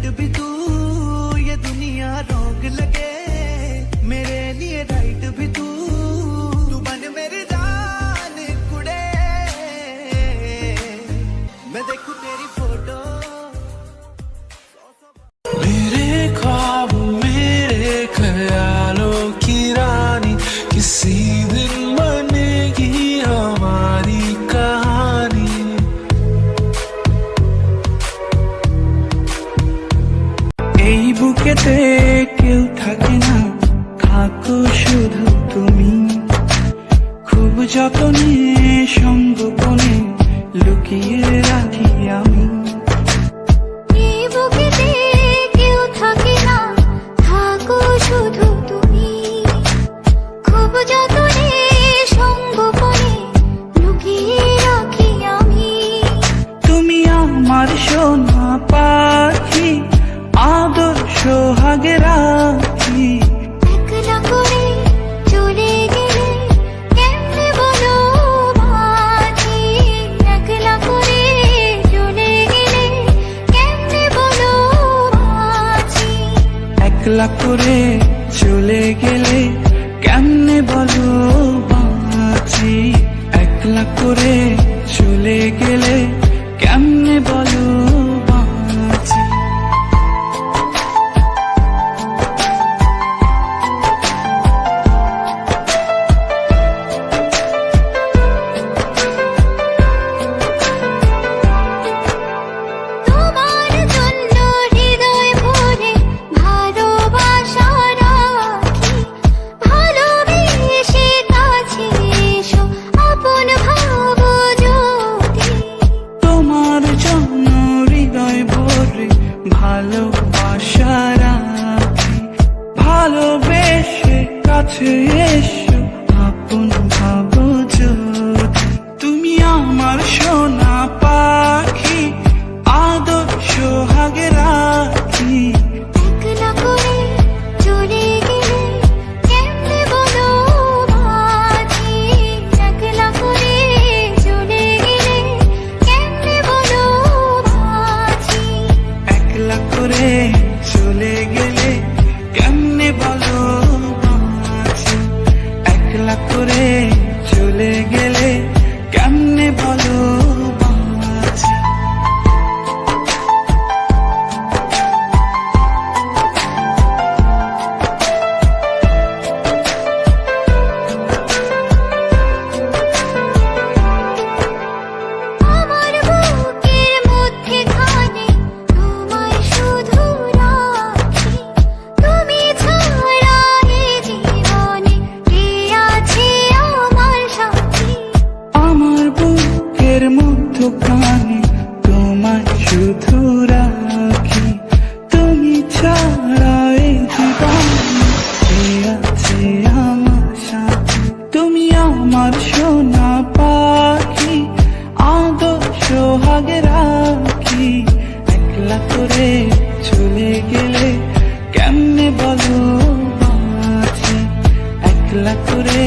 Right भी तू, ये दुनिया रॉन्ग लगे मेरे लिए राइट भी तू, तू बन मेरी जान कुड़े, मैं देखूं तेरी फोटो। मेरे ख्वाब मेरे ख्यालों की रानी, किसी दिन बनेगी हमारी कहानी। এই বুকেতে কেউ থাকে না, থাকো শুধু তুমি, খুব যতনে সঙ্গোপনে লুকিয়ে রাখি আমি। এই বুকেতে কেউ থাকে না, থাকো শুধু তুমি, খুব যতনে সঙ্গোপনে লুকিয়ে রাখি আমি। তুমি আমার সোনা পাখি, আদর সোহাগে রাখি। একলা করে চলে গেলে কেমনে বলো বাঁচি, একলা করে চলে গেলে কেমনে বলো বাঁচি। একলা করে চলে গেলে কেমনে বলো বাঁচি, একলা করে চলে গেলে কেমনে বলো বাঁচি। তোমার জন্য হৃদয় ভরে ভালোবাসা রাখি, ভালোবেসে কাছে এসো আপন ভাবো যদি। তোমার জন্য হৃদয় ভরে ভালোবাসা রাখি, ভালোবেসে কাছে এসো আপন ভাবো যদি। তুমি আমার সোনা পাখি, আদর সোহাগে রাখি। একলা করে চলে গেলে কেমনে বলো বাঁচি, একলা করে চলে গেলে কেমনে বলো বাঁচি। একলা করে চলে গেলে কেমনে বলো বাঁচি, একলা করে চলে গেলে কেমনে বলো বাঁচি। আমার বুকের মধ্যে খানে তোমায় শুধু রাখি, তুমি ছাড়া এ জীবনে কে আছে আমার সাথী। আমার বুকের মধ্যখানে তোমায় শুধু রাখি, তুমি ছাড়া এই জীবনে কে আছে আমার সাথে। তুমি আমার সোনা পাখি, আদর সোহাগে রাখি। একলা করে চলে গেলে কেমনে বলো বাঁচি, একলা করে